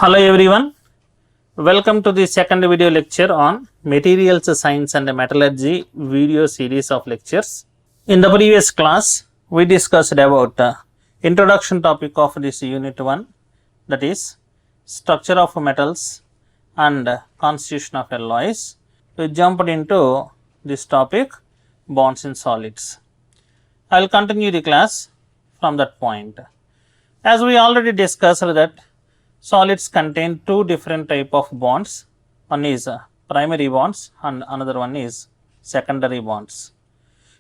Hello everyone, welcome to the second video lecture on Materials Science and Metallurgy video series of lectures. In the previous class, we discussed about introduction topic of this unit 1, that is structure of metals and constitution of alloys. We jumped into this topic, bonds in solids. I will continue the class from that point. As we already discussed that solids contain two different type of bonds. One is primary bonds and another one is secondary bonds.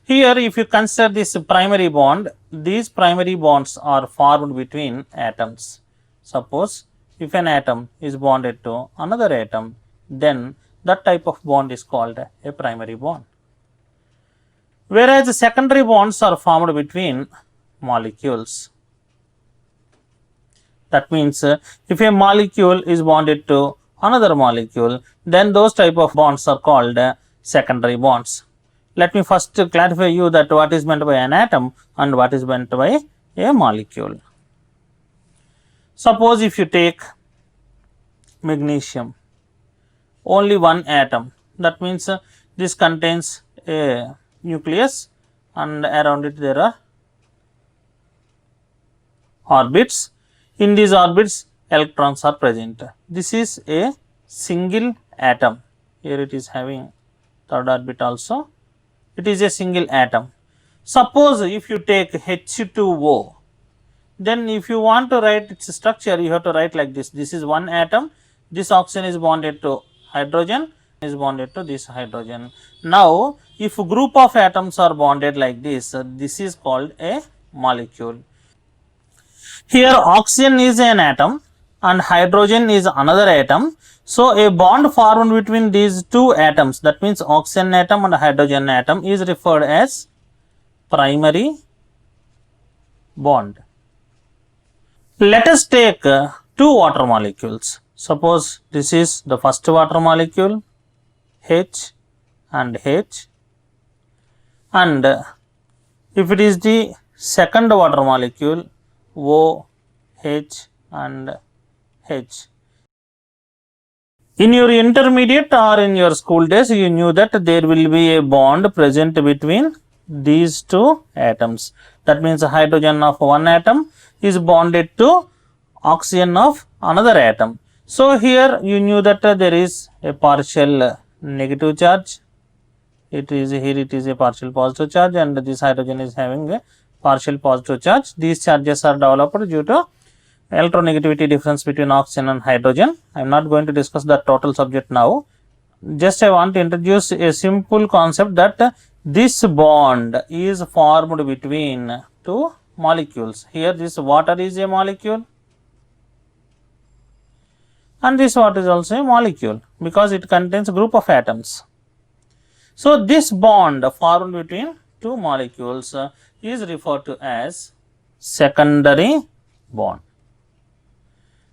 Here if you consider this primary bond, these primary bonds are formed between atoms. Suppose if an atom is bonded to another atom, then that type of bond is called a primary bond. Whereas the secondary bonds are formed between molecules. That means if a molecule is bonded to another molecule, then those type of bonds are called secondary bonds. Let me first clarify you that what is meant by an atom and what is meant by a molecule. Suppose if you take magnesium, only one atom, that means this contains a nucleus and around it there are orbits. In these orbits, electrons are present. This is a single atom. Here it is having third orbit also. It is a single atom. Suppose if you take H2O, then if you want to write its structure, you have to write like this. This is one atom. This oxygen is bonded to hydrogen, is bonded to this hydrogen. Now, if a group of atoms are bonded like this, this is called a molecule. Here oxygen is an atom and hydrogen is another atom. So, a bond formed between these two atoms, that means oxygen atom and hydrogen atom, is referred as primary bond. Let us take two water molecules. Suppose this is the first water molecule H and H, and if it is the second water molecule O, H and H. In your intermediate or in your school days, you knew that there will be a bond present between these two atoms. That means hydrogen of one atom is bonded to oxygen of another atom. So, here you knew that there is a partial negative charge. Here it is a partial positive charge and this hydrogen is having a partial positive charge. These charges are developed due to electronegativity difference between oxygen and hydrogen. I am not going to discuss the total subject now. Just I want to introduce a simple concept that this bond is formed between two molecules. Here this water is a molecule and this water is also a molecule because it contains a group of atoms. So, this bond formed between two molecules is referred to as secondary bond.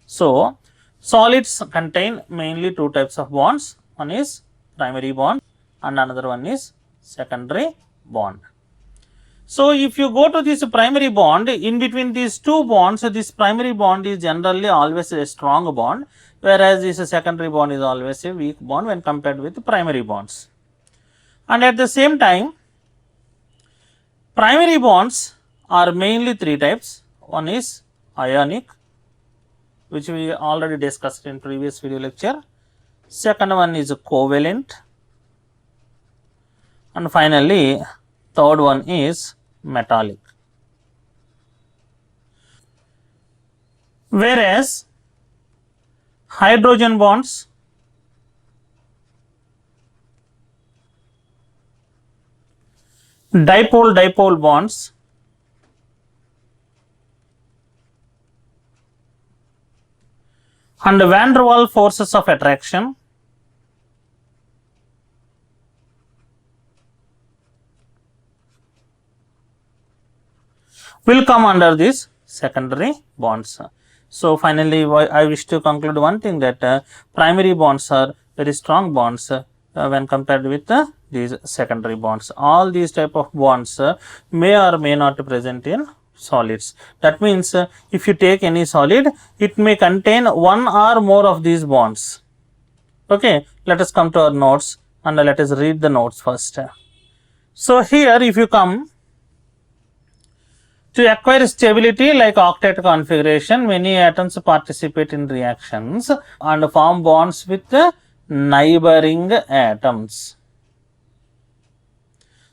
So, solids contain mainly two types of bonds. One is primary bond and another one is secondary bond. So, if you go to this primary bond, in between these two bonds, this primary bond is generally always a strong bond, whereas this secondary bond is always a weak bond when compared with primary bonds. And at the same time, primary bonds are mainly three types. One is ionic, which we already discussed in previous video lecture. Second one is covalent. And finally, third one is metallic. Whereas, hydrogen bonds dipole bonds and van der Waals forces of attraction will come under these secondary bonds. So, finally, I wish to conclude one thing that primary bonds are very strong bonds when compared with these secondary bonds. All these type of bonds may or may not present in solids. That means if you take any solid, it may contain one or more of these bonds. Okay, let us come to our notes and let us read the notes first. So here if you come to acquire stability like octet configuration, many atoms participate in reactions and form bonds with neighboring atoms.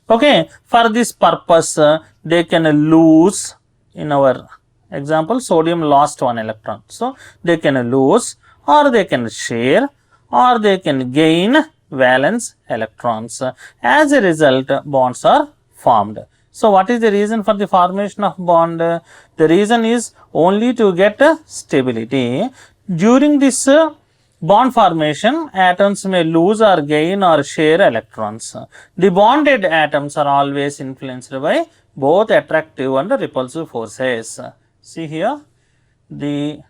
Okay, for this purpose they can lose, in our example sodium lost one electron, so they can lose or they can share or they can gain valence electrons. As a result, bonds are formed. So what is the reason for the formation of bond? The reason is only to get stability. During this bond formation, atoms may lose or gain or share electrons. The bonded atoms are always influenced by both attractive and repulsive forces. See here, the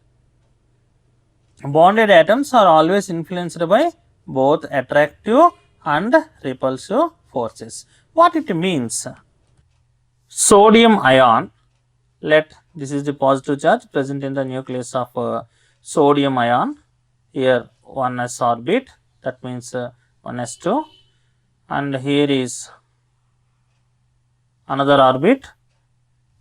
bonded atoms are always influenced by both attractive and repulsive forces. What it means? Sodium ion, this is the positive charge present in the nucleus of sodium ion. Here 1s orbit, that means 1s2, and here is another orbit.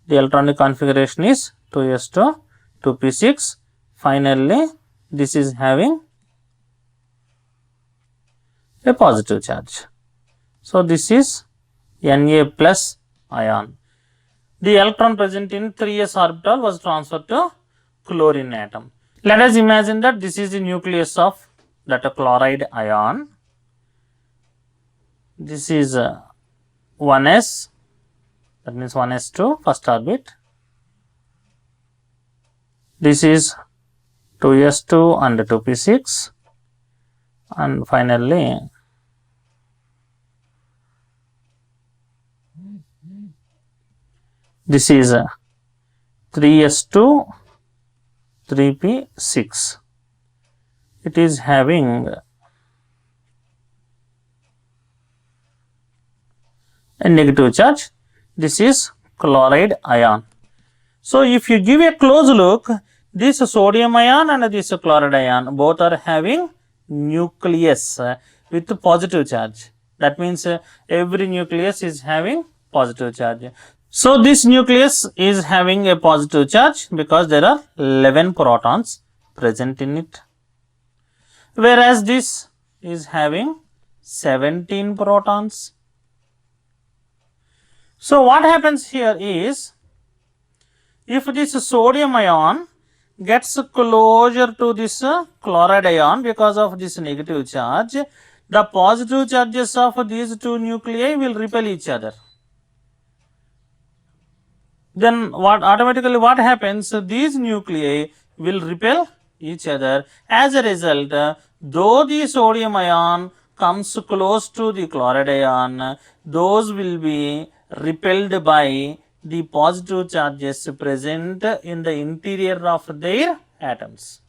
The electronic configuration is 2s2, 2p6. Finally, this is having a positive charge. So this is Na plus ion. The electron present in 3s orbital was transferred to chlorine atom. Let us imagine that this is the nucleus of that chloride ion. This is 1s, that means 1s2, first orbit. This is 2s2 and 2p6, and finally this is 3s2, 3p6. It is having a negative charge. This is chloride ion. So if you give a close look, this sodium ion and this chloride ion both are having nucleus with positive charge. That means every nucleus is having positive charge. So this nucleus is having a positive charge because there are 11 protons present in it, whereas this is having 17 protons. So what happens here is, if this sodium ion gets closer to this chloride ion because of this negative charge, the positive charges of these two nuclei will repel each other. Then what happens? These nuclei will repel each other. As a result, though the sodium ion comes close to the chloride ion, those will be repelled by the positive charges present in the interior of their atoms.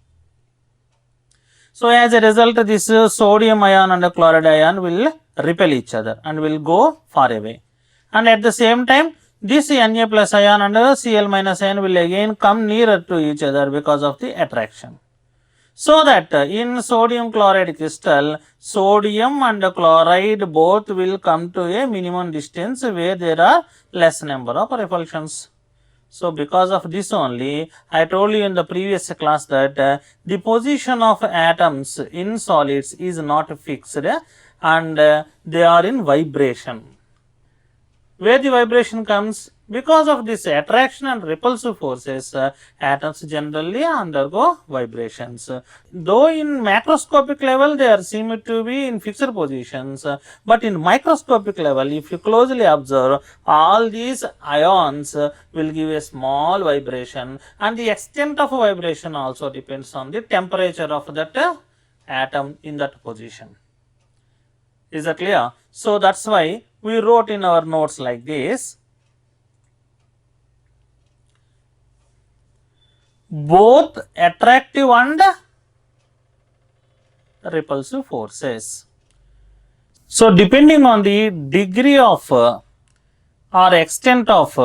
So as a result, this sodium ion and chloride ion will repel each other and will go far away. And at the same time, this Na plus ion and Cl minus ion will again come nearer to each other because of the attraction. So that in sodium chloride crystal, sodium and chloride both will come to a minimum distance where there are less number of repulsions. So because of this only, I told you in the previous class that the position of atoms in solids is not fixed and they are in vibration. Where the vibration comes? Because of this attraction and repulsive forces, atoms generally undergo vibrations. Though in macroscopic level they are seem to be in fixed positions, but in microscopic level, if you closely observe, all these ions will give a small vibration, and the extent of vibration also depends on the temperature of that atom in that position. Is that clear? So that's why we wrote in our notes like this: both attractive and repulsive forces. So depending on the degree of or extent of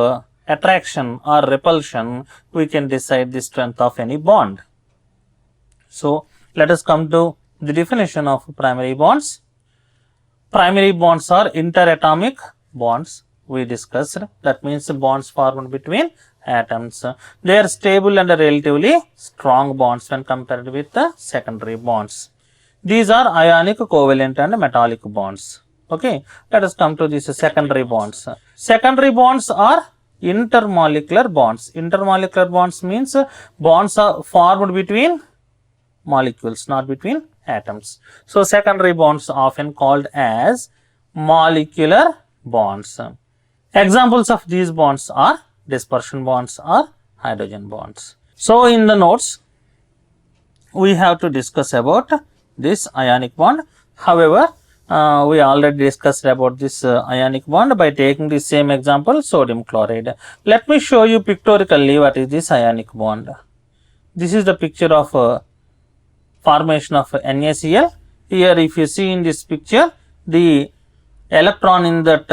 attraction or repulsion, we can decide the strength of any bond. So, let us come to the definition of primary bonds. Primary bonds are interatomic bonds we discussed. That means bonds formed between atoms. They are stable and relatively strong bonds when compared with the secondary bonds. These are ionic, covalent and metallic bonds. Okay, let us come to these secondary bonds. Secondary bonds are intermolecular bonds. Intermolecular bonds means bonds are formed between molecules, not between atoms. So, secondary bonds often called as molecular bonds. Examples of these bonds are dispersion bonds or hydrogen bonds. So, in the notes, we have to discuss about this ionic bond. However, we already discussed about this ionic bond by taking the same example, sodium chloride. Let me show you pictorially what is this ionic bond. This is the picture of formation of NaCl. Here, if you see in this picture, the electron in that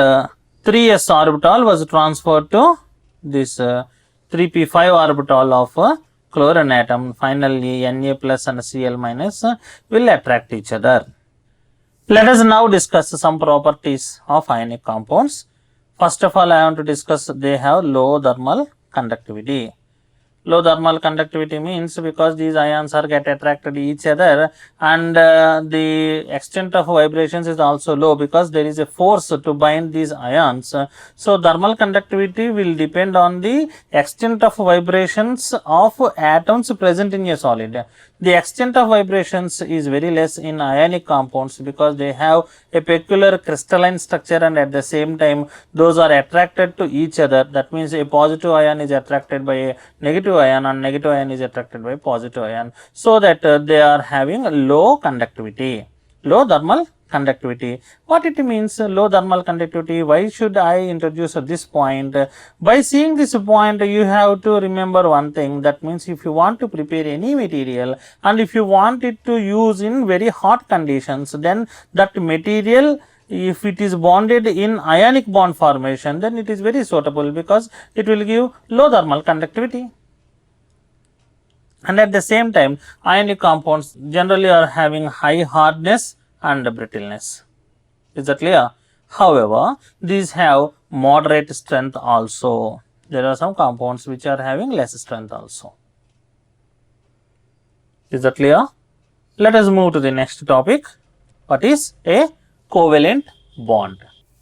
3s orbital was transferred to this 3p5 orbital of chlorine atom. Finally, Na plus and Cl minus will attract each other. Let us now discuss some properties of ionic compounds. First of all, I want to discuss they have low thermal conductivity. Low thermal conductivity means because these ions are get attracted to each other, and the extent of vibrations is also low because there is a force to bind these ions. So, thermal conductivity will depend on the extent of vibrations of atoms present in a solid. The extent of vibrations is very less in ionic compounds because they have a peculiar crystalline structure, and at the same time those are attracted to each other. That means a positive ion is attracted by a negative ion and negative ion is attracted by positive ion, so that they are having low conductivity, low thermal conductivity. What it means low thermal conductivity? Why should I introduce this point? By seeing this point, you have to remember one thing. That means if you want to prepare any material and if you want it to use in very hot conditions, then that material, if it is bonded in ionic bond formation, then it is very suitable because it will give low thermal conductivity. And at the same time, ionic compounds generally are having high hardness and brittleness. Is that clear? However, these have moderate strength also. There are some compounds which are having less strength also. Is that clear? Let us move to the next topic. What is a covalent bond?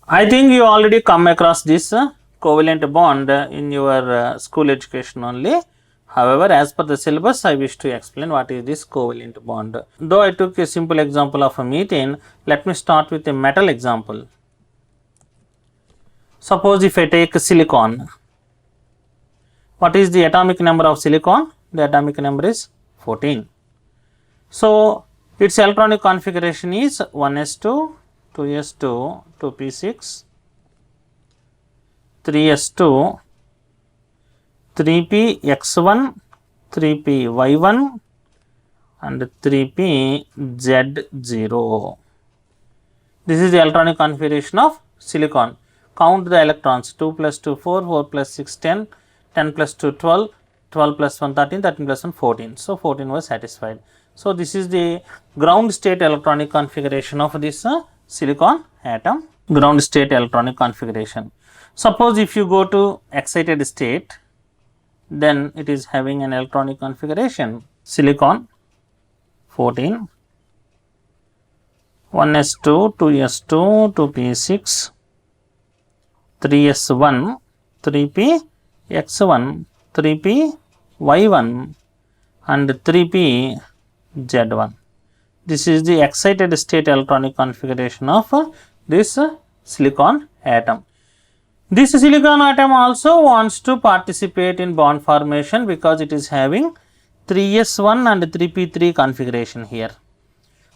I think you already come across this covalent bond in your school education only. However, as per the syllabus, I wish to explain what is this covalent bond. Though I took a simple example of a methane, let me start with a metal example. Suppose if I take silicon, what is the atomic number of silicon? The atomic number is 14. So, its electronic configuration is 1s2, 2s2, 2p6, 3s2, 3px1, 3py1 and 3pz0. This is the electronic configuration of silicon. Count the electrons: 2 plus 2 4, 4 plus 6 10, 10 plus 2 12, 12 plus 1 13, 13 plus 1 14. So, 14 was satisfied. So, this is the ground state electronic configuration of this silicon atom, ground state electronic configuration. Suppose if you go to excited state, then it is having an electronic configuration: silicon 14, 1s2, 2s2, 2p6, 3s1, 3px1, 3py1 and 3pz1. This is the excited state electronic configuration of this silicon atom. This silicon atom also wants to participate in bond formation because it is having 3s1 and 3p3 configuration here.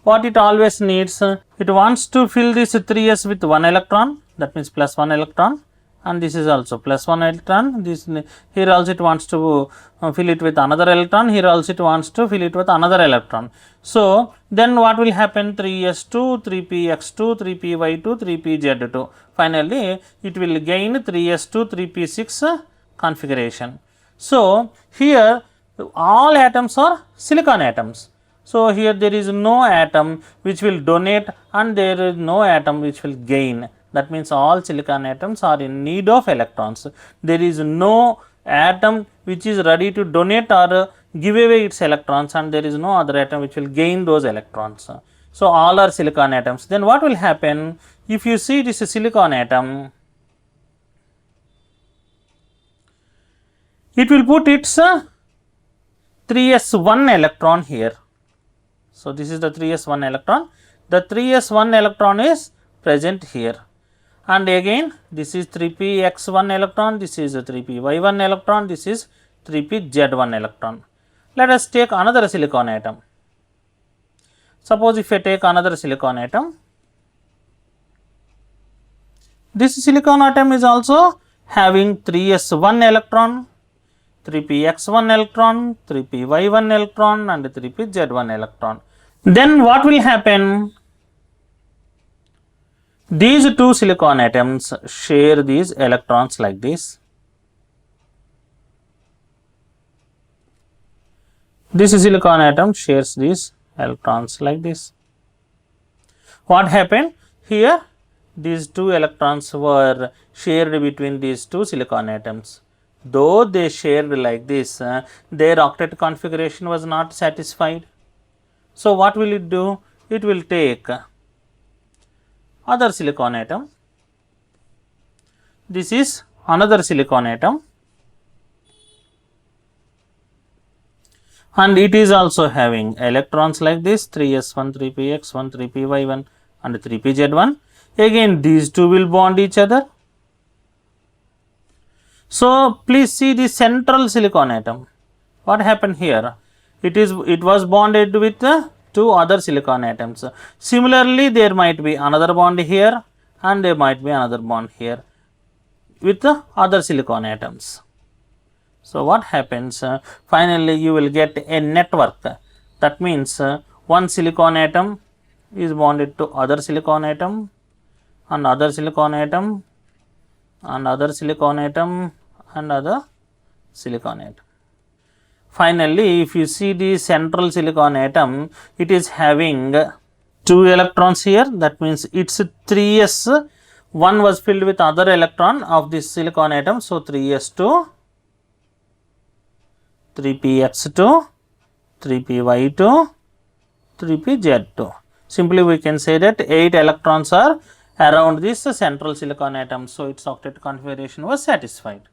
What it always needs, it wants to fill this 3s with 1 electron, that means plus 1 electron, and this is also plus 1 electron. This here also it wants to fill it with another electron, here also it wants to fill it with another electron. So, then what will happen? 3s2, 3px2, 3py2, 3pz2. Finally, it will gain 3s2, 3p6 configuration. So, here all atoms are silicon atoms. So, here there is no atom which will donate and there is no atom which will gain. That means all silicon atoms are in need of electrons. There is no atom which is ready to donate or give away its electrons, and there is no other atom which will gain those electrons. So, all are silicon atoms. Then what will happen if you see this silicon atom? It will put its 3s1 electron here. So, this is the 3s1 electron. The 3s1 electron is present here, and again this is 3px1 electron, this is a 3py1 electron, this is 3pz1 electron. Let us take another silicon atom. Suppose if I take another silicon atom, this silicon atom is also having 3s1 electron, 3px1 electron, 3py1 electron and 3pz1 electron. Then what will happen? These two silicon atoms share these electrons like this. This silicon atom shares these electrons like this. What happened? Here these two electrons were shared between these two silicon atoms. Though they shared like this, their octet configuration was not satisfied. So, what will it do? It will take other silicon atom. This is another silicon atom, and it is also having electrons like this 3s1, 3px1, 3py1 and 3pz1. Again these two will bond each other. So, please see the central silicon atom. What happened here? It was bonded with two other silicon atoms. Similarly, there might be another bond here and there might be another bond here with the other silicon atoms. So, what happens? Finally, you will get a network. That means, one silicon atom is bonded to other silicon atom and other silicon atom and other silicon atom and other silicon atom. Finally, if you see the central silicon atom, it is having 2 electrons here. That means its 3s, one was filled with other electron of this silicon atom. So, 3s2, 3px2, 3py2, 3pz2. Simply we can say that 8 electrons are around this central silicon atom. So, its octet configuration was satisfied.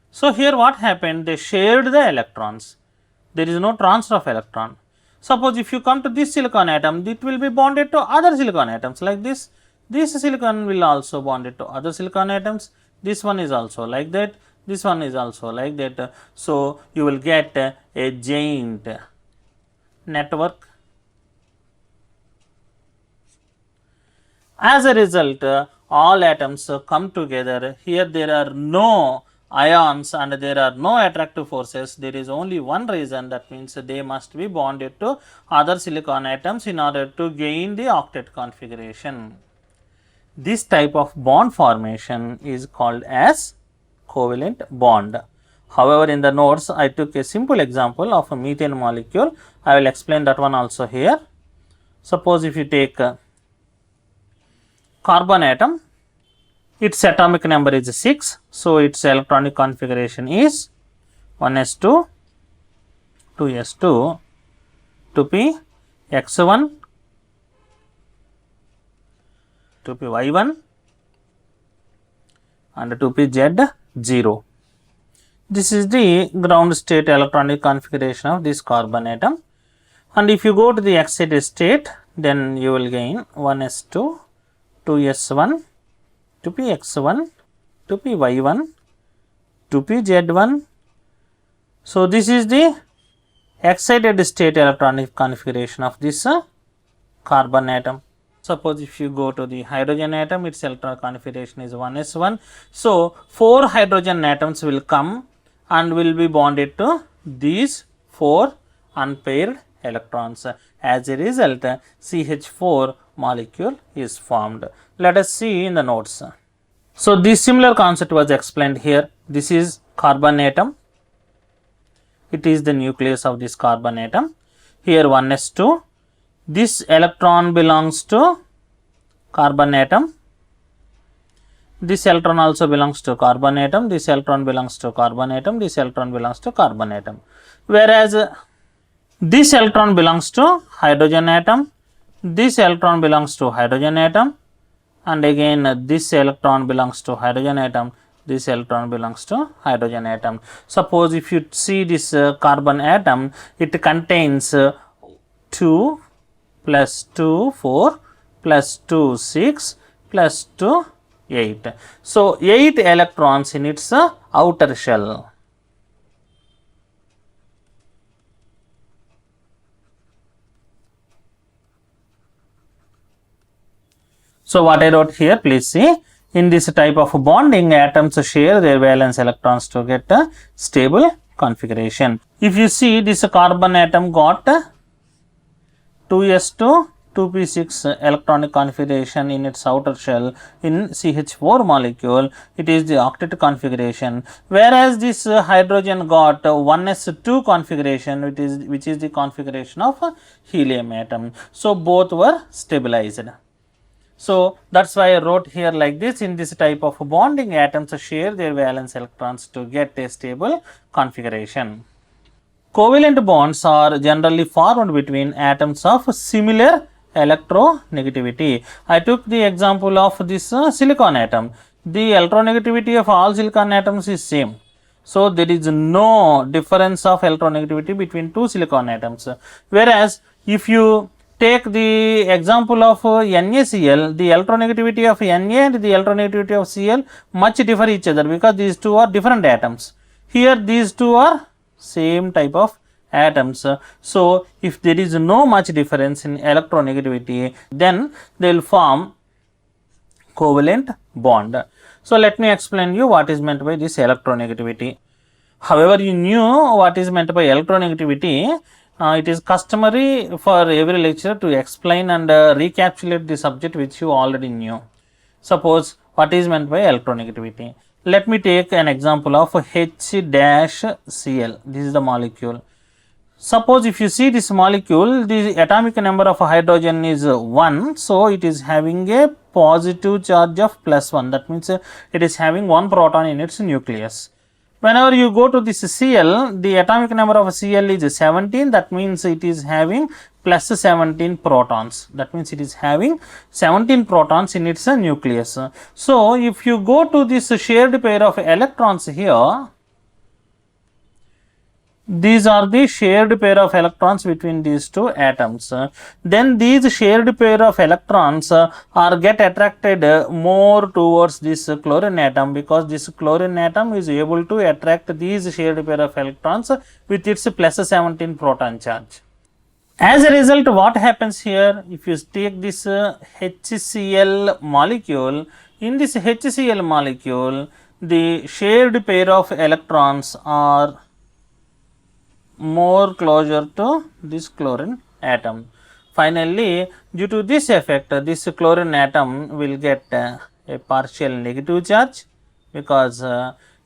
So, here what happened? They shared the electrons. There is no transfer of electron. Suppose if you come to this silicon atom, it will be bonded to other silicon atoms like this. This silicon will also bonded to other silicon atoms. This one is also like that. This one is also like that. So, you will get a giant network. As a result, all atoms come together. Here there are no ions and there are no attractive forces. There is only one reason, that means they must be bonded to other silicon atoms in order to gain the octet configuration. This type of bond formation is called as covalent bond. However, in the notes I took a simple example of a methane molecule. I will explain that one also here. Suppose if you take carbon atom, its atomic number is 6. So, its electronic configuration is 1s2, 2s2, 2px1, 2py1 and 2pz0. This is the ground state electronic configuration of this carbon atom, and if you go to the excited state, then you will gain 1s2, 2s1, 2px1, 2py1, 2pz1. So, this is the excited state electronic configuration of this carbon atom. Suppose if you go to the hydrogen atom, its electronic configuration is 1s1. So, 4 hydrogen atoms will come and will be bonded to these 4 unpaired electrons. As a result, CH4 molecule is formed. Let us see in the notes. So this similar concept was explained here. This is carbon atom. It is the nucleus of this carbon atom. Here 1s2. This electron belongs to carbon atom. This electron also belongs to carbon atom. This electron belongs to carbon atom. This electron belongs to carbon atom. Whereas this electron belongs to hydrogen atom. This electron belongs to hydrogen atom. And again this electron belongs to hydrogen atom. This electron belongs to hydrogen atom. Suppose if you see this carbon atom, it contains 2 plus 2 4 plus 2 6 plus 2 8. So 8 electrons in its outer shell. So what I wrote here, please see. In this type of bonding, atoms share their valence electrons to get a stable configuration. If you see, this carbon atom got 2s2 2p6 electronic configuration in its outer shell. In CH4 molecule, it is the octet configuration, whereas this hydrogen got 1s2 configuration, which is the configuration of helium atom. So both were stabilized. So that's why I wrote here like this. In this type of bonding, atoms share their valence electrons to get a stable configuration. Covalent bonds are generally formed between atoms of similar electronegativity. I took the example of this silicon atom. The electronegativity of all silicon atoms is same. So there is no difference of electronegativity between two silicon atoms. Whereas if you take the example of NaCl, the electronegativity of Na and the electronegativity of Cl much differ each other, because these two are different atoms. Here these two are same type of atoms. So if there is no much difference in electronegativity, then they will form covalent bond. So let me explain you what is meant by this electronegativity. However, you knew what is meant by electronegativity. It is customary for every lecturer to explain and recapitulate the subject which you already knew. Suppose what is meant by electronegativity. Let me take an example of H-Cl. This is the molecule. Suppose if you see this molecule, the atomic number of hydrogen is 1, so it is having a positive charge of +1. That means it is having one proton in its nucleus. Whenever you go to this Cl, the atomic number of Cl is 17. That means it is having plus 17 protons. That means it is having 17 protons in its nucleus. So if you go to this shared pair of electrons here, these are the shared pair of electrons between these two atoms. Then these shared pair of electrons are get attracted more towards this chlorine atom, because this chlorine atom is able to attract these shared pair of electrons with its plus 17 proton charge. As a result, what happens here, if you take this HCl molecule, in this HCl molecule, the shared pair of electrons are more closer to this chlorine atom. Finally, due to this effect, this chlorine atom will get a partial negative charge, because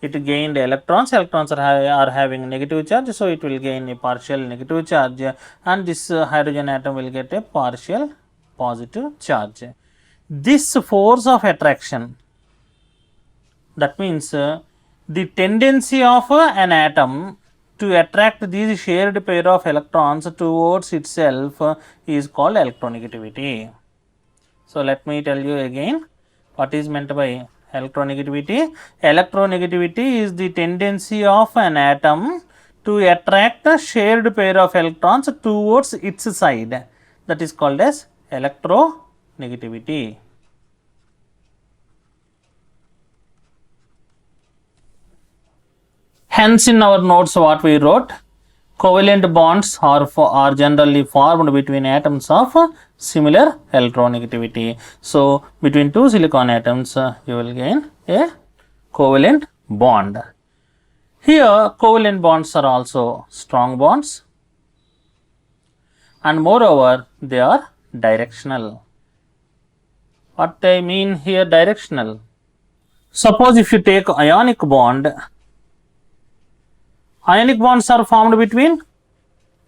it gained electrons. Electrons are having negative charge, so it will gain a partial negative charge, and this hydrogen atom will get a partial positive charge. This force of attraction, that means the tendency of an atom to attract these shared pair of electrons towards itself is called electronegativity. So let me tell you again what is meant by electronegativity. Electronegativity is the tendency of an atom to attract a shared pair of electrons towards its side. That is called as electronegativity. Hence, in our notes, what we wrote, covalent bonds are generally formed between atoms of similar electronegativity. So, between two silicon atoms, you will gain a covalent bond. Here, covalent bonds are also strong bonds, and moreover, they are directional. What I mean here, directional? Suppose if you take ionic bonds are formed between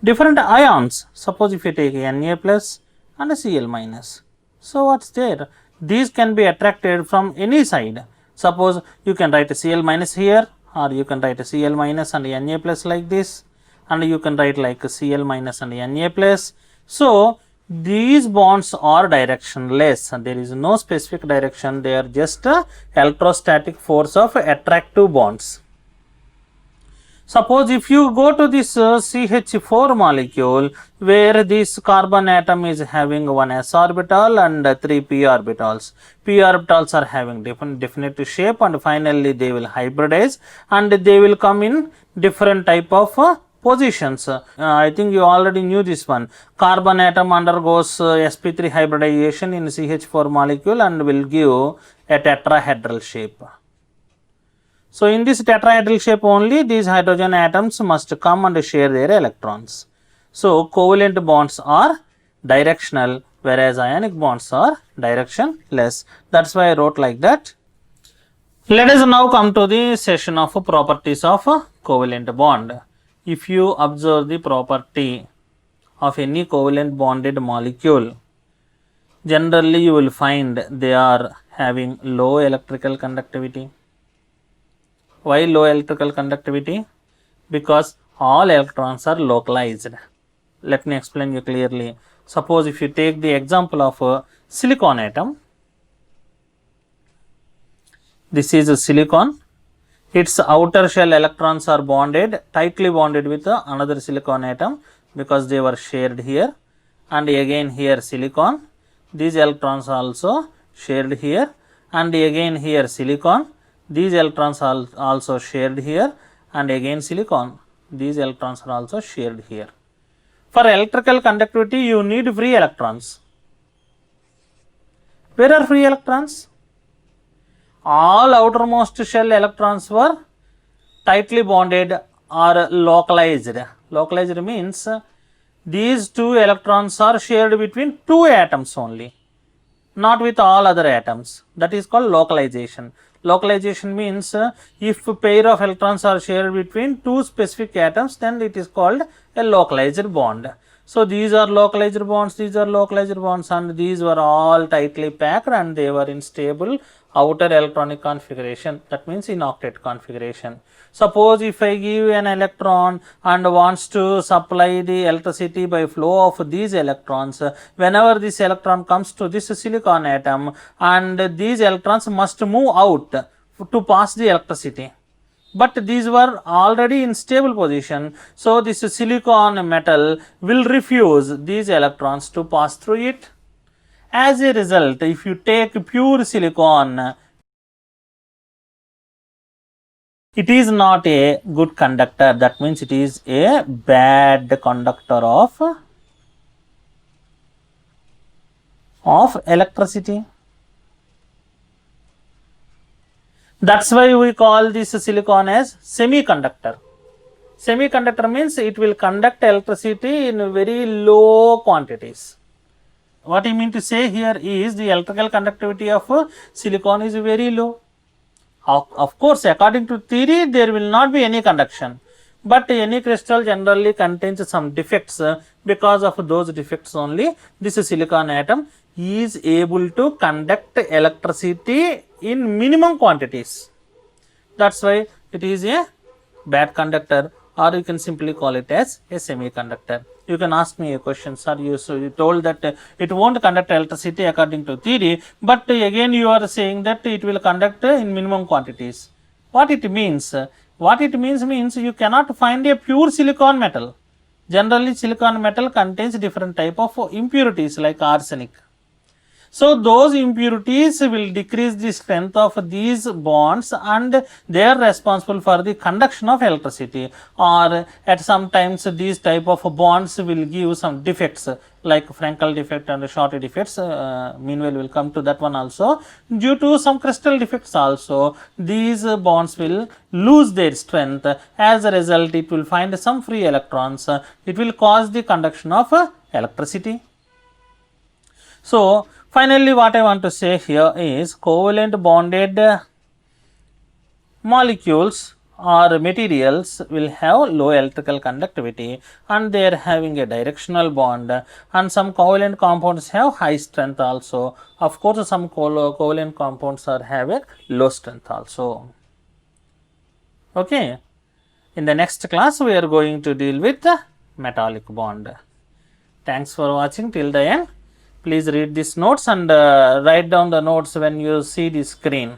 different ions. Suppose if you take Na plus and Cl minus. So what's there? These can be attracted from any side. Suppose you can write Cl minus here, or you can write Cl minus and Na plus like this, and you can write like Cl minus and Na plus. So these bonds are directionless, and there is no specific direction. They are just electrostatic force of attractive bonds. Suppose if you go to this CH4 molecule, where this carbon atom is having one s orbital and 3 p orbitals. P orbitals are having different definite shape, and finally they will hybridize and they will come in different type of positions. I think you already knew this one. Carbon atom undergoes sp3 hybridization in CH4 molecule and will give a tetrahedral shape. So in this tetrahedral shape only, these hydrogen atoms must come and share their electrons. So covalent bonds are directional, whereas ionic bonds are directionless. That's why I wrote like that. Let us now come to the session of properties of covalent bond. If you observe the property of any covalent bonded molecule, generally you will find they are having low electrical conductivity. Why low electrical conductivity? Because all electrons are localized. Let me explain you clearly. Suppose if you take the example of a silicon atom, this is a silicon. Its outer shell electrons are bonded, tightly bonded with another silicon atom because they were shared here, and again here silicon. These electrons also shared here, and again here silicon. These electrons are also shared here, and again silicon. These electrons are also shared here. For electrical conductivity, you need free electrons. Where are free electrons? All outermost shell electrons were tightly bonded or localized. Localized means these two electrons are shared between two atoms only, not with all other atoms. That is called localization. Localization means if a pair of electrons are shared between two specific atoms, then it is called a localized bond. So these are localized bonds, these are localized bonds, and these were all tightly packed and they were in stable outer electronic configuration. That means in octet configuration. Suppose if I give an electron and wants to supply the electricity by flow of these electrons, whenever this electron comes to this silicon atom, and these electrons must move out to pass the electricity. But these were already in stable position, so this silicon metal will refuse these electrons to pass through it. As a result, if you take pure silicon, it is not a good conductor. That means it is a bad conductor of electricity. That's why we call this silicon as semiconductor. Semiconductor means it will conduct electricity in very low quantities. What I mean to say here is the electrical conductivity of silicon is very low. Of course, according to theory, there will not be any conduction, but any crystal generally contains some defects. Because of those defects only, this silicon atom is able to conduct electricity in minimum quantities. That's why it is a bad conductor, or you can simply call it as a semiconductor. You can ask me a question, sir, you told that it won't conduct electricity according to theory, but again you are saying that it will conduct in minimum quantities. What it means? What it means you cannot find a pure silicon metal. Generally, silicon metal contains different type of impurities like arsenic. So those impurities will decrease the strength of these bonds and they are responsible for the conduction of electricity, or at some times these type of bonds will give some defects like Frankel defect and Shorty defects. Meanwhile, we will come to that one also. Due to some crystal defects also, these bonds will lose their strength. As a result, it will find some free electrons. It will cause the conduction of electricity. So finally, what I want to say here is covalent bonded molecules or materials will have low electrical conductivity and they are having a directional bond, and some covalent compounds have high strength also. Of course, some covalent compounds are have a low strength also. Okay. In the next class, we are going to deal with the metallic bond. Thanks for watching till the end. Please read these notes and write down the notes when you see the screen.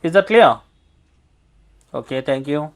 Is that clear? Okay, thank you.